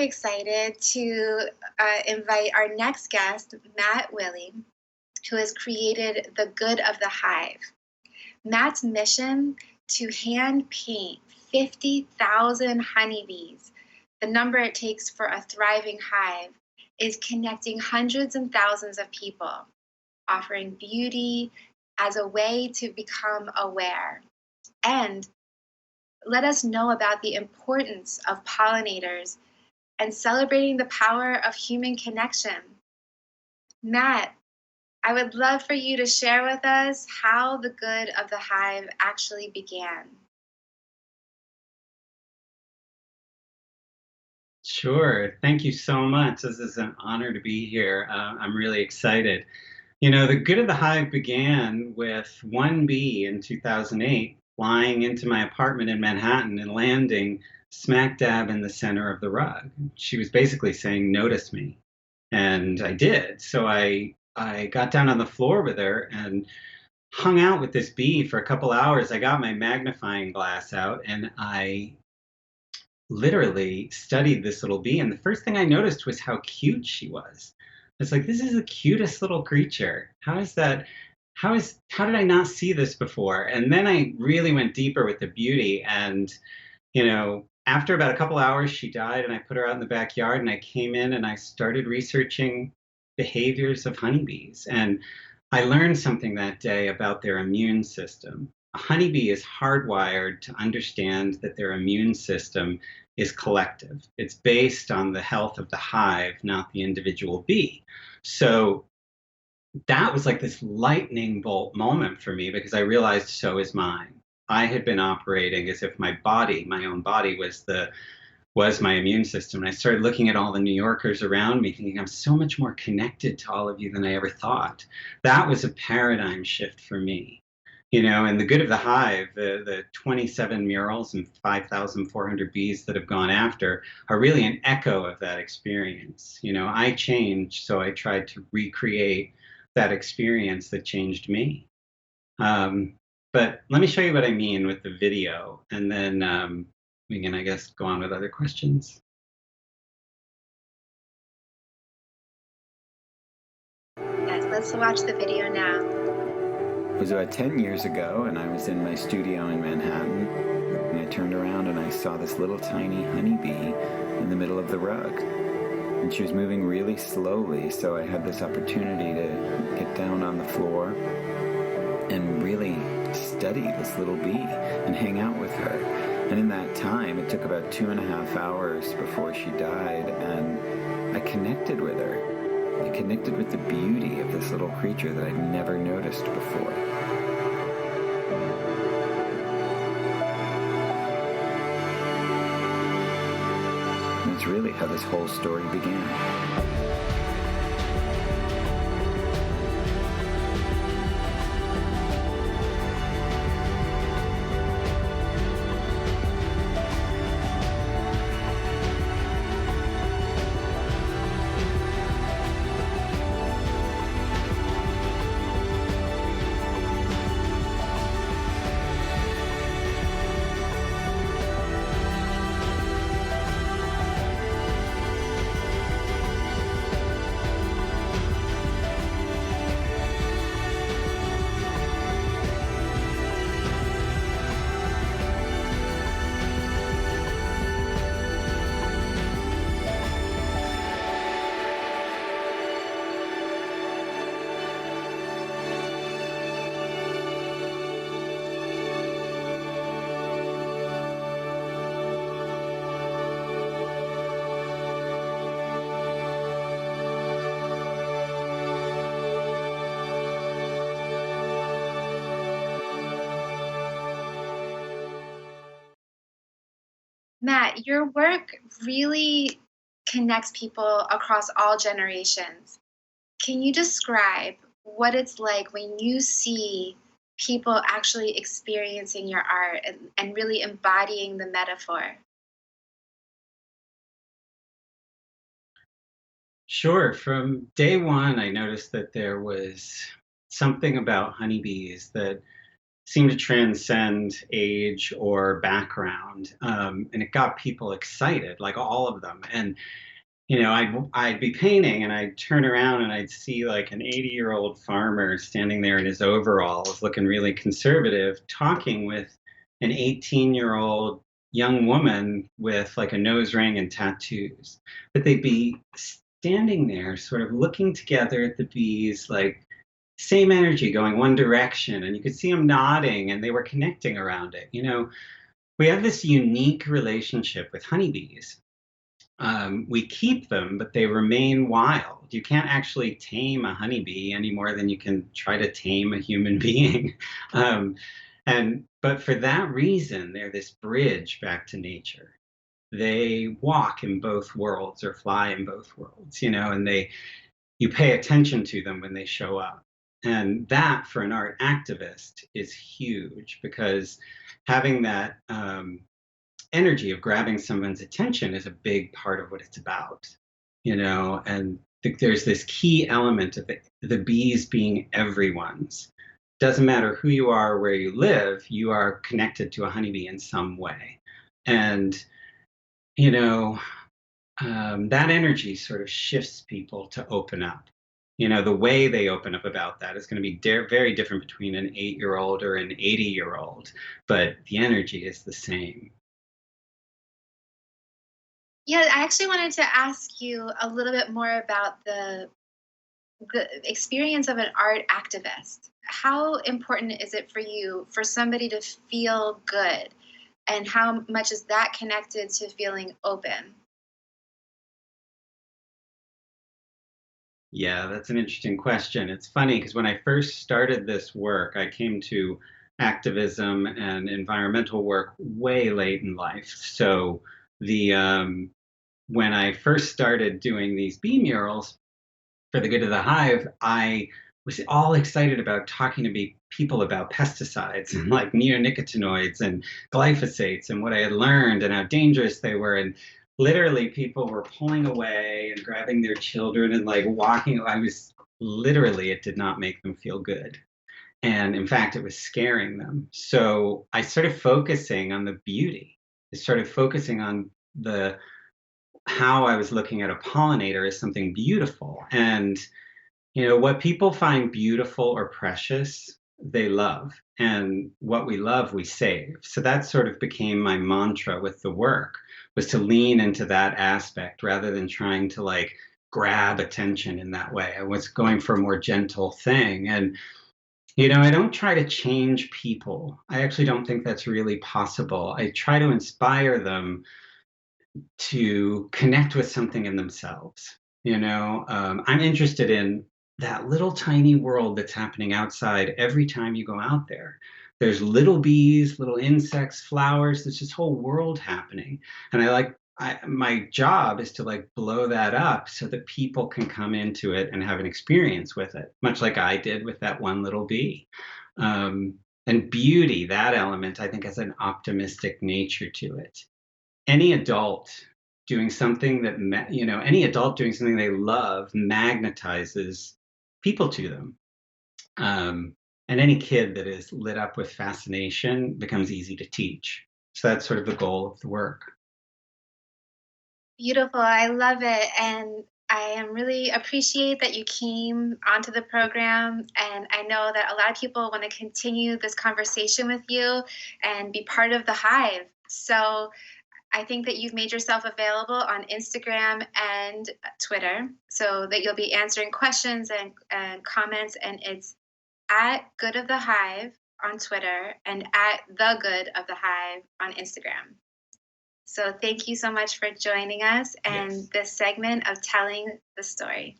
excited to invite our next guest, Matt Willey, who has created The Good of the Hive. Matt's mission to hand paint 50,000 honeybees, the number it takes for a thriving hive, is connecting hundreds and thousands of people, offering beauty as a way to become aware. And let us know about the importance of pollinators and celebrating the power of human connection. Matt, I would love for you to share with us how the Good of the Hive actually began. Sure. Thank you so much. This is an honor to be here. I'm really excited. The Good of the Hive began with one bee in 2008 flying into my apartment in Manhattan and landing smack dab in the center of the rug. She was basically saying, "Notice me." And I did. So I got down on the floor with her and hung out with this bee for a couple hours. I got my magnifying glass out and I literally studied this little bee. And the first thing I noticed was how cute she was. It's like, this is the cutest little creature. How did I not see this before? And then I really went deeper with the beauty. And, after about a couple hours, she died and I put her out in the backyard and I came in and I started researching behaviors of honeybees. And I learned something that day about their immune system. A honeybee is hardwired to understand that their immune system is collective. It's based on the health of the hive, not the individual bee. So that was like this lightning bolt moment for me because I realized so is mine. I had been operating as if my body, my own body, was my immune system. And I started looking at all the New Yorkers around me, thinking I'm so much more connected to all of you than I ever thought. That was a paradigm shift for me. And the Good of the Hive, the 27 murals and 5,400 bees that have gone after are really an echo of that experience. I changed, so I tried to recreate that experience that changed me. But let me show you what I mean with the video, and then we can, I guess, go on with other questions. Yes, let's watch the video now. It was about 10 years ago, and I was in my studio in Manhattan, and I turned around and I saw this little tiny honeybee in the middle of the rug. And she was moving really slowly, so I had this opportunity to get down on the floor and really study this little bee and hang out with her. And in that time, it took about 2.5 hours before she died, and I connected with her. I connected with the beauty of this little creature that I'd never noticed before. And it's really how this whole story began. Matt, your work really connects people across all generations. Can you describe what it's like when you see people actually experiencing your art and really embodying the metaphor? Sure. From day one, I noticed that there was something about honeybees that seemed to transcend age or background. And it got people excited, like all of them. And I'd be painting and I'd turn around and I'd see like an 80-year-old farmer standing there in his overalls, looking really conservative, talking with an 18-year-old young woman with like a nose ring and tattoos. But they'd be standing there, sort of looking together at the bees, like same energy going one direction. And you could see them nodding and they were connecting around it. We have this unique relationship with honeybees. We keep them, but they remain wild. You can't actually tame a honeybee any more than you can try to tame a human being. Um, but for that reason, they're this bridge back to nature. They walk in both worlds or fly in both worlds, and you pay attention to them when they show up. And that for an art activist is huge, because having that energy of grabbing someone's attention is a big part of what it's about, and there's this key element of the bees being everyone's. Doesn't matter who you are or where you live, you are connected to a honeybee in some way. And, that energy sort of shifts people to open up. The way they open up about that is going to be very different between an 8-year-old or an 80-year-old, but the energy is the same. Yeah, I actually wanted to ask you a little bit more about the experience of an art activist. How important is it for you for somebody to feel good? And how much is that connected to feeling open? Yeah, that's an interesting question. It's funny because when I first started this work, I came to activism and environmental work way late in life. So the when I first started doing these bee murals for the good of the hive, I was all excited about talking to people about pesticides and like neonicotinoids and glyphosates and what I had learned and how dangerous they were. And literally, people were pulling away and grabbing their children and like walking. It did not make them feel good. And in fact, it was scaring them. So I started focusing on the beauty. I started focusing on the how I was looking at a pollinator as something beautiful. And, what people find beautiful or precious, they love. And what we love, we save. So that sort of became my mantra with the work, was to lean into that aspect rather than trying to like grab attention in that way. I was going for a more gentle thing. And, I don't try to change people. I actually don't think that's really possible. I try to inspire them to connect with something in themselves. I'm interested in that little tiny world that's happening outside every time you go out there. There's little bees, little insects, flowers. There's this whole world happening, and my job is to like blow that up so that people can come into it and have an experience with it, much like I did with that one little bee. Um, and beauty, that element, I think, has an optimistic nature to it. Any adult doing something any adult doing something they love magnetizes people to them. And any kid that is lit up with fascination becomes easy to teach. So that's sort of the goal of the work. Beautiful. I love it. And I am really appreciate that you came onto the program. And I know that a lot of people want to continue this conversation with you and be part of the hive. So I think that you've made yourself available on Instagram and Twitter so that you'll be answering questions and comments. And it's at Good of the Hive on Twitter and at The Good of the Hive on Instagram. So thank you so much for joining us and Yes. this segment of Telling the Story.